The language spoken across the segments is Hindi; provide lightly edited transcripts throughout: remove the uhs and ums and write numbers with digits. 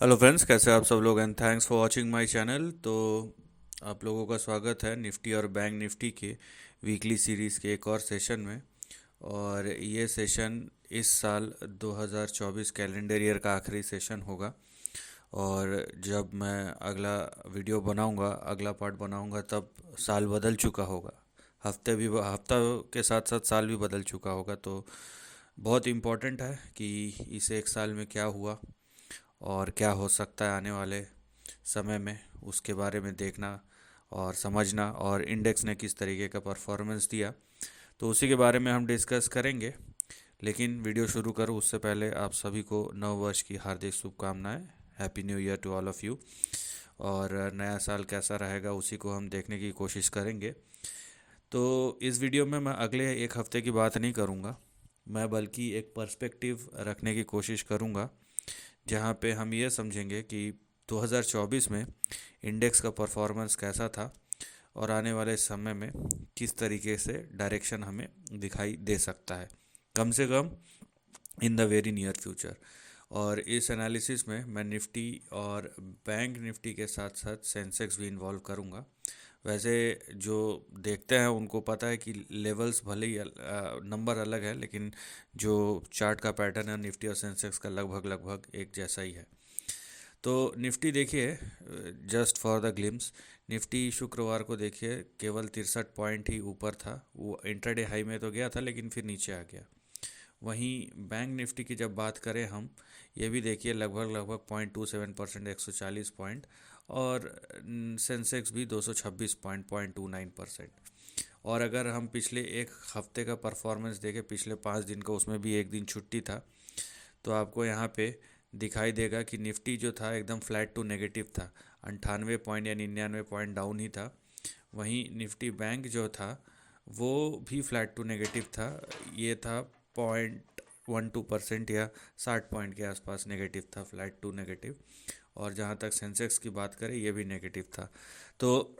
हेलो फ्रेंड्स, कैसे आप सब लोग and thanks for watching my channel. तो आप लोगों का स्वागत है निफ्टी और बैंक निफ्टी के वीकली सीरीज़ के एक और सेशन में। और ये सेशन इस साल 2024 कैलेंडर ईयर का आखिरी सेशन होगा। और जब मैं अगला वीडियो बनाऊंगा, अगला पार्ट बनाऊंगा, तब साल बदल चुका होगा। हफ्ता के साथ साथ साल भी बदल चुका होगा। तो बहुत इम्पोर्टेंट है कि इस एक साल में क्या हुआ और क्या हो सकता है आने वाले समय में, उसके बारे में देखना और समझना, और इंडेक्स ने किस तरीके का परफॉर्मेंस दिया, तो उसी के बारे में हम डिस्कस करेंगे। लेकिन वीडियो शुरू करूँ उससे पहले आप सभी को नव वर्ष की हार्दिक शुभकामनाएं। Happy new year to all of you. और नया साल कैसा रहेगा उसी को हम देखने की कोशिश करेंगे। तो इस वीडियो में मैं अगले एक हफ्ते की बात नहीं करूँगा, मैं बल्कि एक पर्सपेक्टिव रखने की कोशिश करूँगा, जहाँ पे हम ये समझेंगे कि 2024 में इंडेक्स का परफॉर्मेंस कैसा था और आने वाले समय में किस तरीके से डायरेक्शन हमें दिखाई दे सकता है, कम से कम in the very near future. और इस एनालिसिस में मैं निफ्टी और बैंक निफ्टी के साथ साथ सेंसेक्स भी इन्वॉल्व करूँगा। वैसे जो देखते हैं उनको पता है कि लेवल्स भले ही नंबर अलग है, लेकिन जो चार्ट का पैटर्न है निफ्टी और सेंसेक्स का लगभग लगभग एक जैसा ही है। तो निफ्टी देखिए, just for the glimpse, Nifty शुक्रवार को देखिए केवल 63 पॉइंट ही ऊपर था। वो इंट्राडे हाई में तो गया था लेकिन फिर नीचे आ गया। वहीं बैंक निफ्टी की जब बात करें हम, ये भी देखिए लगभग लगभग 0.27%, 140 पॉइंट। और सेंसेक्स भी 226 पॉइंट, 0.29%। और अगर हम पिछले एक हफ्ते का परफॉर्मेंस देखें, पिछले 5 दिन का, उसमें भी एक दिन छुट्टी था, तो आपको यहाँ पे दिखाई देगा कि निफ्टी जो था एकदम फ्लैट टू नेगेटिव था। 98 पॉइंट या 99 पॉइंट डाउन ही था। वहीं निफ्टी बैंक जो था वो भी फ्लैट टू नेगेटिव था। ये था 0.12% या 60 पॉइंट के आसपास नेगेटिव था, फ्लैट टू नेगेटिव। और जहाँ तक सेंसेक्स की बात करें, ये भी नेगेटिव था। तो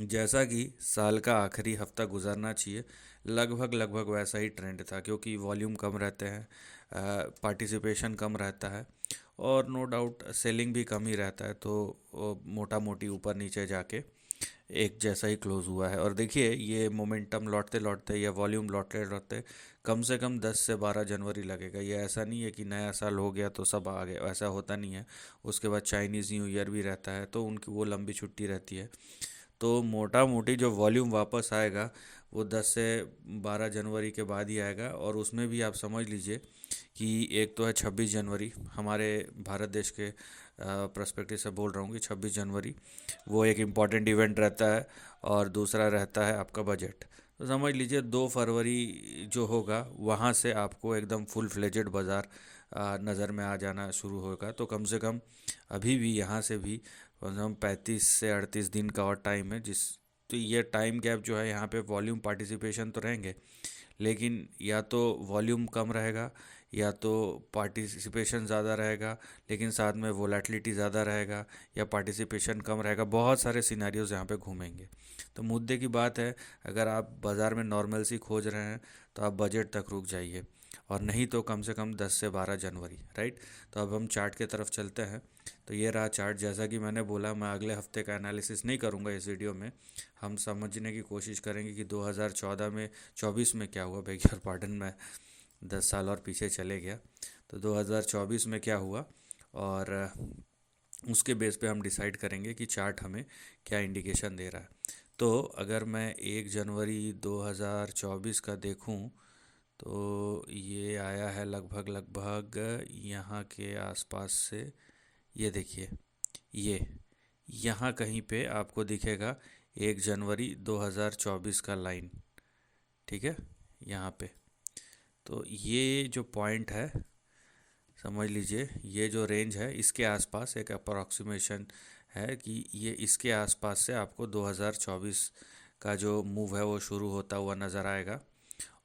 जैसा कि साल का आखिरी हफ्ता गुजरना चाहिए, लगभग लगभग वैसा ही ट्रेंड था, क्योंकि वॉल्यूम कम रहते हैं, पार्टिसिपेशन कम रहता है, और नो डाउट सेलिंग भी कम ही रहता है। तो मोटा मोटी ऊपर नीचे जाके एक जैसा ही क्लोज हुआ है। और देखिए ये मोमेंटम लौटते लौटते या वॉल्यूम लौटते लौटते कम से कम 10 से 12 जनवरी लगेगा। ये ऐसा नहीं है कि नया साल हो गया तो सब आ गए, ऐसा होता नहीं है। उसके बाद चाइनीज़ न्यू ईयर भी रहता है, तो उनकी वो लंबी छुट्टी रहती है। तो मोटा मोटी जो वॉल्यूम वापस आएगा वो 10 से 12 जनवरी के बाद ही आएगा। और उसमें भी आप समझ लीजिए कि एक तो है 26 जनवरी, हमारे भारत देश के पर्सपेक्टिव से बोल रहा हूँ कि 26 जनवरी वो एक इम्पॉर्टेंट इवेंट रहता है। और दूसरा रहता है आपका बजट। तो समझ लीजिए 2 फरवरी जो होगा वहाँ से आपको एकदम फुल फ्लेजेड बाज़ार नज़र में आ जाना शुरू होगा। तो कम से कम अभी भी यहाँ से भी कम से कम 35 से 38 दिन का और टाइम है, जिस तो ये टाइम गैप जो है, यहाँ पे वॉल्यूम पार्टिसिपेशन तो रहेंगे, लेकिन या तो वॉल्यूम कम रहेगा या तो पार्टिसिपेशन ज़्यादा रहेगा, लेकिन साथ में वोलेटिलिटी ज़्यादा रहेगा, या पार्टिसिपेशन कम रहेगा। बहुत सारे सिनेरियोज यहाँ पे घूमेंगे। तो मुद्दे की बात है, अगर आप बाज़ार में नॉर्मल सी खोज रहे हैं तो आप बजट तक रुक जाइए, और नहीं तो कम से कम 10 से 12 जनवरी, राइट। तो अब हम चार्ट की तरफ चलते हैं। तो ये रहा चार्ट। जैसा कि मैंने बोला, मैं अगले हफ्ते का एनालिसिस नहीं करूँगा इस वीडियो में। हम समझने की कोशिश करेंगे कि 2014 में 24 में क्या हुआ, बेगर पार्डन में 10 साल और पीछे चले गया। तो 2024 में क्या हुआ, और उसके बेस पे हम डिसाइड करेंगे कि चार्ट हमें क्या इंडिकेशन दे रहा है। तो अगर मैं 1 जनवरी 2024 का देखूं, तो ये आया है लगभग लगभग यहाँ के आसपास से। ये देखिए, ये यहाँ कहीं पे आपको दिखेगा 1 जनवरी 2024 का लाइन, ठीक है, यहाँ पे। तो ये जो पॉइंट है, समझ लीजिए ये जो रेंज है, इसके आसपास एक अप्रॉक्सीमेशन है कि ये इसके आसपास से आपको 2024 का जो मूव है वो शुरू होता हुआ नज़र आएगा।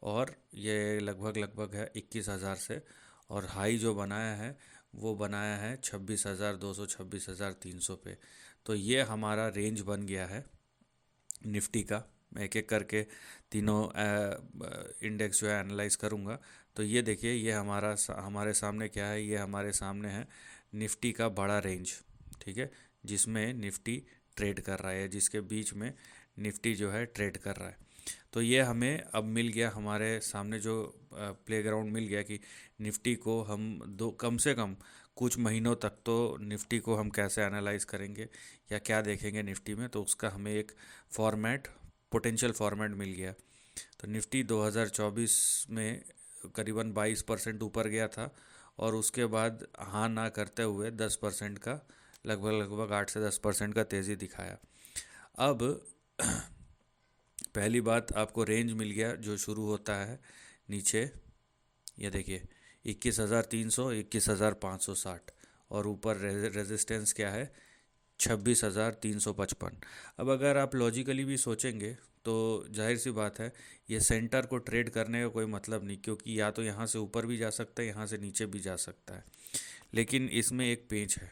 और ये लगभग लगभग है 21,000 से। और हाई जो बनाया है वो बनाया है 26,200, 26,300 पे। तो ये हमारा रेंज बन गया है निफ्टी का। मैं एक एक करके तीनों इंडेक्स जो है एनालाइज करूँगा। तो ये देखिए, ये हमारे सामने क्या है, ये हमारे सामने है निफ्टी का बड़ा रेंज, ठीक है, जिसमें निफ्टी ट्रेड कर रहा है, जिसके बीच में निफ्टी जो है ट्रेड कर रहा है। तो ये हमें अब मिल गया, हमारे सामने जो प्लेग्राउंड मिल गया कि निफ्टी को हम दो कम से कम कुछ महीनों तक तो निफ्टी को हम कैसे एनालाइज करेंगे या क्या देखेंगे निफ्टी में, तो उसका हमें एक फॉर्मेट, पोटेंशियल फॉर्मेट मिल गया। तो निफ्टी 2024 में करीबन 22% ऊपर गया था और उसके बाद हाँ ना करते हुए 10% का, लगभग लगभग 8 से 10% का तेज़ी दिखाया। अब पहली बात, आपको रेंज मिल गया जो शुरू होता है नीचे, ये देखिए 21,300, 21,560, और ऊपर रेजिस्टेंस क्या है, 26,355। अब अगर आप लॉजिकली भी सोचेंगे तो जाहिर सी बात है ये सेंटर को ट्रेड करने का कोई मतलब नहीं, क्योंकि या तो यहाँ से ऊपर भी जा सकता है, यहाँ से नीचे भी जा सकता है। लेकिन इसमें एक पेंच है।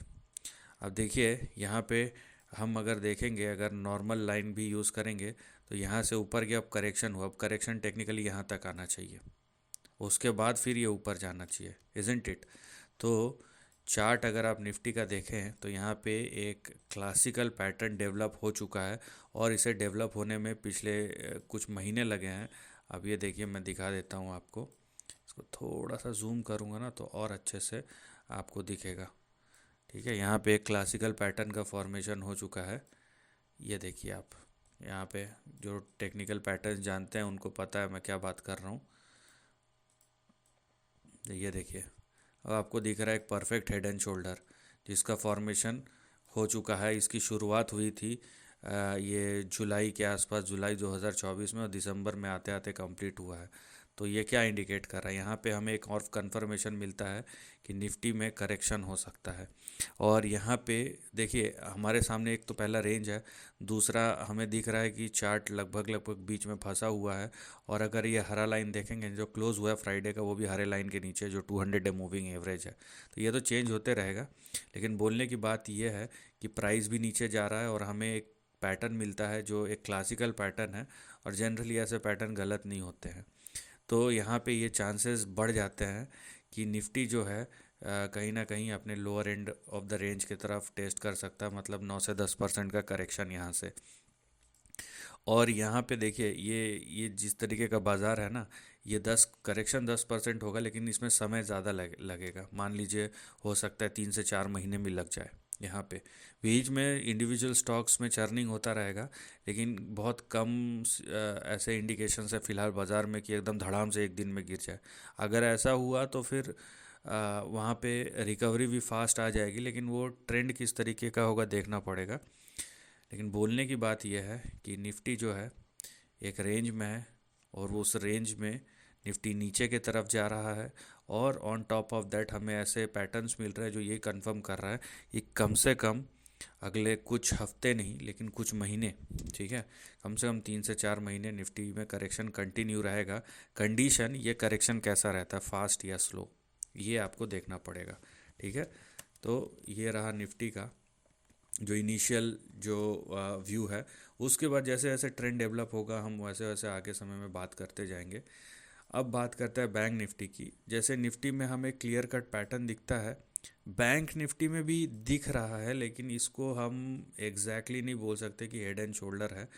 अब देखिए यहाँ पे हम अगर देखेंगे, अगर नॉर्मल लाइन भी यूज़ करेंगे तो यहाँ से ऊपर गया, अब करेक्शन हुआ, अब करेक्शन टेक्निकली यहाँ तक आना चाहिए, उसके बाद फिर ये ऊपर जाना चाहिए, इज़न्ट इट। तो चार्ट अगर आप निफ्टी का देखें तो यहाँ पे एक क्लासिकल पैटर्न डेवलप हो चुका है और इसे डेवलप होने में पिछले कुछ महीने लगे हैं। अब ये देखिए, मैं दिखा देता हूँ आपको, इसको थोड़ा सा जूम करूँगा ना तो और अच्छे से आपको दिखेगा, ठीक है। यहाँ पे एक क्लासिकल पैटर्न का फॉर्मेशन हो चुका है, ये देखिए आप। यहाँ पे जो टेक्निकल पैटर्न जानते हैं उनको पता है मैं क्या बात कर रहा हूँ। ये देखिए, अब आपको दिख रहा है एक परफेक्ट हेड एंड शोल्डर जिसका फॉर्मेशन हो चुका है। इसकी शुरुआत हुई थी ये जुलाई के आसपास, जुलाई 2024 में, और दिसंबर में आते आते कंप्लीट हुआ है। तो ये क्या इंडिकेट कर रहा है, यहाँ पे हमें एक और कंफर्मेशन मिलता है कि निफ्टी में करेक्शन हो सकता है। और यहाँ पे देखिए हमारे सामने एक तो पहला रेंज है, दूसरा हमें दिख रहा है कि चार्ट लगभग लगभग बीच में फंसा हुआ है। और अगर ये हरा लाइन देखेंगे जो क्लोज हुआ है फ्राइडे का, वो भी हरे लाइन के नीचे, जो 200 डे मूविंग एवरेज है। तो ये तो चेंज होते रहेगा, लेकिन बोलने की बात ये है कि प्राइस भी नीचे जा रहा है और हमें एक पैटर्न मिलता है जो एक क्लासिकल पैटर्न है, और जनरली ऐसे पैटर्न गलत नहीं होते हैं। तो यहाँ पे ये चांसेस बढ़ जाते हैं कि निफ्टी जो है कहीं ना कहीं अपने lower and of the range की तरफ टेस्ट कर सकता है, मतलब 9 से 10% का करेक्शन यहाँ से। और यहाँ पे देखिए ये जिस तरीके का बाज़ार है ना, ये 10% होगा, लेकिन इसमें समय ज़्यादा लगेगा। मान लीजिए हो सकता है 3 से 4 महीने में लग जाए। यहाँ पे बीच में इंडिविजुअल स्टॉक्स में चर्निंग होता रहेगा, लेकिन बहुत कम ऐसे इंडिकेशंस है फ़िलहाल बाज़ार में कि एकदम धड़ाम से एक दिन में गिर जाए। अगर ऐसा हुआ तो फिर वहाँ पे रिकवरी भी फास्ट आ जाएगी, लेकिन वो ट्रेंड किस तरीके का होगा देखना पड़ेगा। लेकिन बोलने की बात यह है कि निफ्टी जो है एक रेंज में है, और वो उस रेंज में निफ्टी नीचे के तरफ जा रहा है। और ऑन टॉप ऑफ दैट हमें ऐसे पैटर्न्स मिल रहे हैं जो ये कंफर्म कर रहा है कि कम से कम अगले कुछ हफ्ते नहीं लेकिन कुछ महीने, ठीक है, कम से कम 3 से 4 महीने निफ्टी में करेक्शन कंटिन्यू रहेगा। कंडीशन, ये करेक्शन कैसा रहता है, फास्ट या स्लो, ये आपको देखना पड़ेगा, ठीक है। तो ये रहा निफ्टी का जो इनिशियल जो व्यू है। उसके बाद जैसे जैसे ट्रेंड डेवलप होगा हम वैसे वैसे आगे समय में बात करते जाएंगे। अब बात करते हैं बैंक निफ्टी की। जैसे निफ्टी में हमें क्लियर कट पैटर्न दिखता है, बैंक निफ्टी में भी दिख रहा है, लेकिन इसको हम एग्जैक्टली नहीं बोल सकते कि हेड एंड शोल्डर है,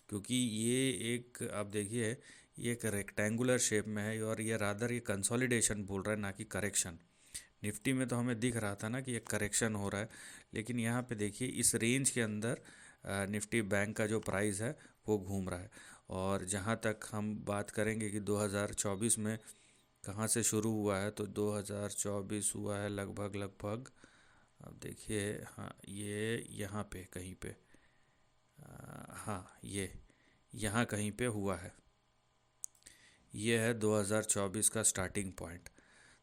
क्योंकि ये एक, आप देखिए, ये एक रेक्टेंगुलर शेप में है और ये रादर ये कंसोलिडेशन बोल रहा है, ना कि करेक्शन। निफ्टी में तो हमें दिख रहा था ना कि एक करेक्शन हो रहा है, लेकिन यहाँ पे देखिए इस रेंज के अंदर निफ्टी बैंक का जो प्राइस है वो घूम रहा है। और जहाँ तक हम बात करेंगे कि 2024 में कहाँ से शुरू हुआ है, तो 2024 हुआ है लगभग लगभग, अब देखिए, हाँ ये यहाँ पे कहीं पे, हाँ ये यहाँ कहीं पे हुआ है, ये है 2024 का स्टार्टिंग पॉइंट।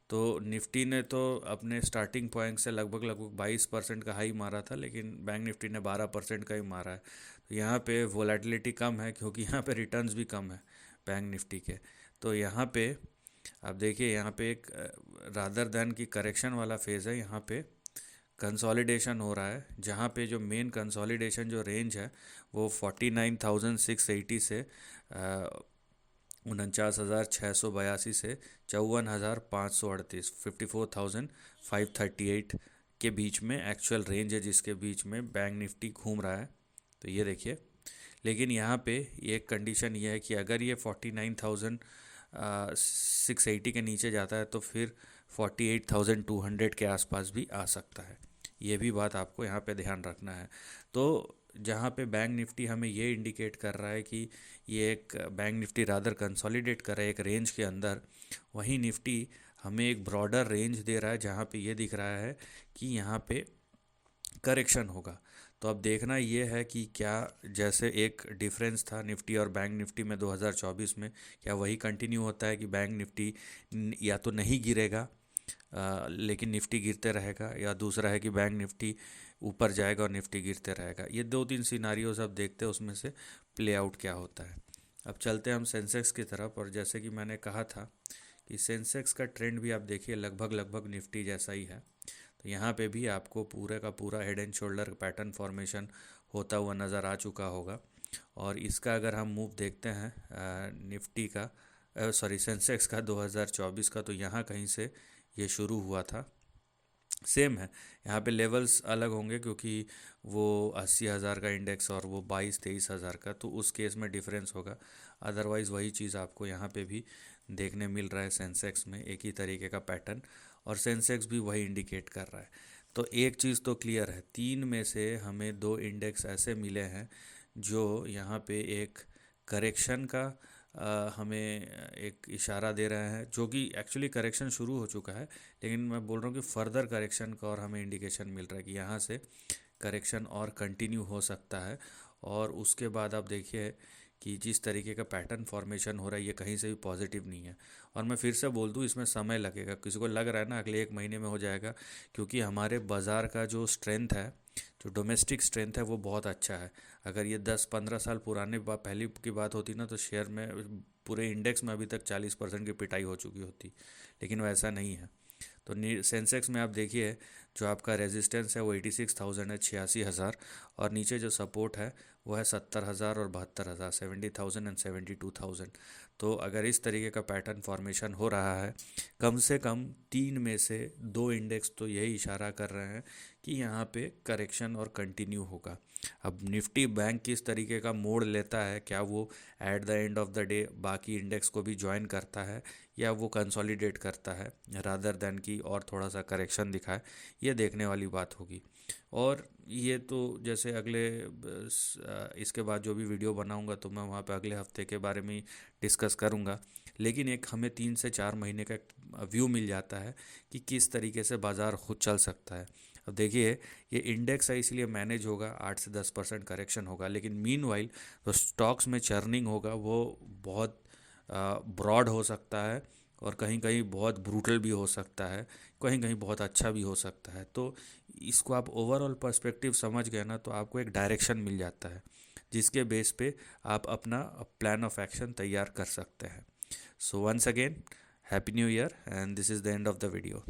तो निफ्टी ने तो अपने स्टार्टिंग पॉइंट से लगभग लगभग 22% का हाई मारा था, लेकिन बैंक निफ्टी ने 12% का ही मारा है। तो यहाँ पे वोलेटिलिटी कम है क्योंकि यहाँ पे रिटर्न्स भी कम है बैंक निफ्टी के। तो यहाँ पे आप देखिए, यहाँ पे एक रादर दैन की करेक्शन वाला फेज़ है, यहाँ पे कंसोलिडेशन हो रहा है, जहाँ पे जो मेन कंसोलिडेशन जो रेंज है वो 49,680 से 49,682 से 54,538, 54,538 के बीच में एक्चुअल रेंज है जिसके बीच में बैंक निफ्टी घूम रहा है। तो ये देखिए, लेकिन यहाँ पे एक कंडीशन ये है कि अगर ये 49,680 के नीचे जाता है तो फिर 48,200 के आसपास भी आ सकता है। ये भी बात आपको यहाँ पे ध्यान रखना है। तो जहाँ पे बैंक निफ्टी हमें ये इंडिकेट कर रहा है कि ये एक बैंक निफ्टी रादर कंसोलिडेट कर रहा है एक रेंज के अंदर, वहीं निफ्टी हमें एक ब्रॉडर रेंज दे रहा है जहाँ पे ये दिख रहा है कि यहाँ पे करेक्शन होगा। तो अब देखना ये है कि क्या जैसे एक डिफरेंस था निफ्टी और बैंक निफ्टी में 2024 में, क्या वही कंटिन्यू होता है कि बैंक निफ्टी या तो नहीं गिरेगा लेकिन निफ्टी गिरते रहेगा, या दूसरा है कि बैंक निफ्टी ऊपर जाएगा और निफ्टी गिरते रहेगा। ये दो तीन सिनारियोज अब देखते हैं उसमें से प्ले आउट क्या होता है। अब चलते हैं हम सेंसेक्स की तरफ, और जैसे कि मैंने कहा था कि सेंसेक्स का ट्रेंड भी आप देखिए लगभग लगभग निफ्टी जैसा ही है। तो यहाँ पे भी आपको पूरे का पूरा head and shoulder pattern formation होता हुआ नज़र आ चुका होगा। और इसका अगर हम मूव देखते हैं निफ्टी का सॉरी सेंसेक्स का 2024 का, तो यहाँ कहीं से ये शुरू हुआ था। सेम है, यहाँ पे लेवल्स अलग होंगे क्योंकि वो 80,000 का इंडेक्स और वो 22-23 हज़ार का, तो उस केस में डिफरेंस होगा। अदरवाइज़ वही चीज़ आपको यहाँ पे भी देखने मिल रहा है सेंसेक्स में, एक ही तरीके का पैटर्न, और सेंसेक्स भी वही इंडिकेट कर रहा है। तो एक चीज़ तो क्लियर है, तीन में से हमें दो इंडेक्स ऐसे मिले हैं जो यहाँ पे एक करेक्शन का हमें एक इशारा दे रहे हैं, जो कि एक्चुअली करेक्शन शुरू हो चुका है, लेकिन मैं बोल रहा हूँ कि फर्दर करेक्शन का और हमें इंडिकेशन मिल रहा है कि यहाँ से करेक्शन और कंटिन्यू हो सकता है। और उसके बाद आप देखिए कि जिस तरीके का पैटर्न फॉर्मेशन हो रहा है ये कहीं से भी पॉजिटिव नहीं है। और मैं फिर से बोल दूँ, इसमें समय लगेगा, किसी को लग रहा है ना अगले एक महीने में हो जाएगा, क्योंकि हमारे बाज़ार का जो स्ट्रेंथ है, जो डोमेस्टिक स्ट्रेंथ है, वो बहुत अच्छा है। अगर ये 10-15 साल पुराने पहले की बात होती ना, तो शेयर में पूरे इंडेक्स में अभी तक 40% की पिटाई हो चुकी होती, लेकिन वैसा नहीं है। तो सेंसेक्स में आप देखिए जो आपका रेजिस्टेंस है वो 86,000 है, 86,000, और नीचे जो सपोर्ट है वो है 70,000 और 72,000, 70,000 एंड 72,000। तो अगर इस तरीके का पैटर्न फॉर्मेशन हो रहा है, कम से कम तीन में से दो इंडेक्स तो यही इशारा कर रहे हैं कि यहाँ पे करेक्शन और कंटिन्यू होगा। अब निफ्टी बैंक किस तरीके का मोड़ लेता है, क्या वो at the end of the day बाकी इंडेक्स को भी ज्वाइन करता है या वो कंसोलिडेट करता है रादर देन कि और थोड़ा सा करेक्शन दिखाए, ये देखने वाली बात होगी। और ये तो जैसे अगले इसके बाद जो भी वीडियो बनाऊंगा तो मैं वहाँ पे अगले हफ्ते के बारे में डिस्कस करूँगा, लेकिन एक हमें 3 से 4 महीने का व्यू मिल जाता है कि किस तरीके से बाज़ार खुद चल सकता है। अब देखिए ये इंडेक्स है इसलिए मैनेज होगा, 8 से 10% करेक्शन होगा, लेकिन मीनवाइल तो स्टॉक्स में चर्निंग होगा वो बहुत ब्रॉड हो सकता है, और कहीं कहीं बहुत ब्रूटल भी हो सकता है, कहीं कहीं बहुत अच्छा भी हो सकता है। तो इसको आप ओवरऑल पर्सपेक्टिव समझ गए ना, तो आपको एक डायरेक्शन मिल जाता है जिसके बेस पे आप अपना प्लान ऑफ एक्शन तैयार कर सकते हैं। So once again happy new year and this is the end of the video.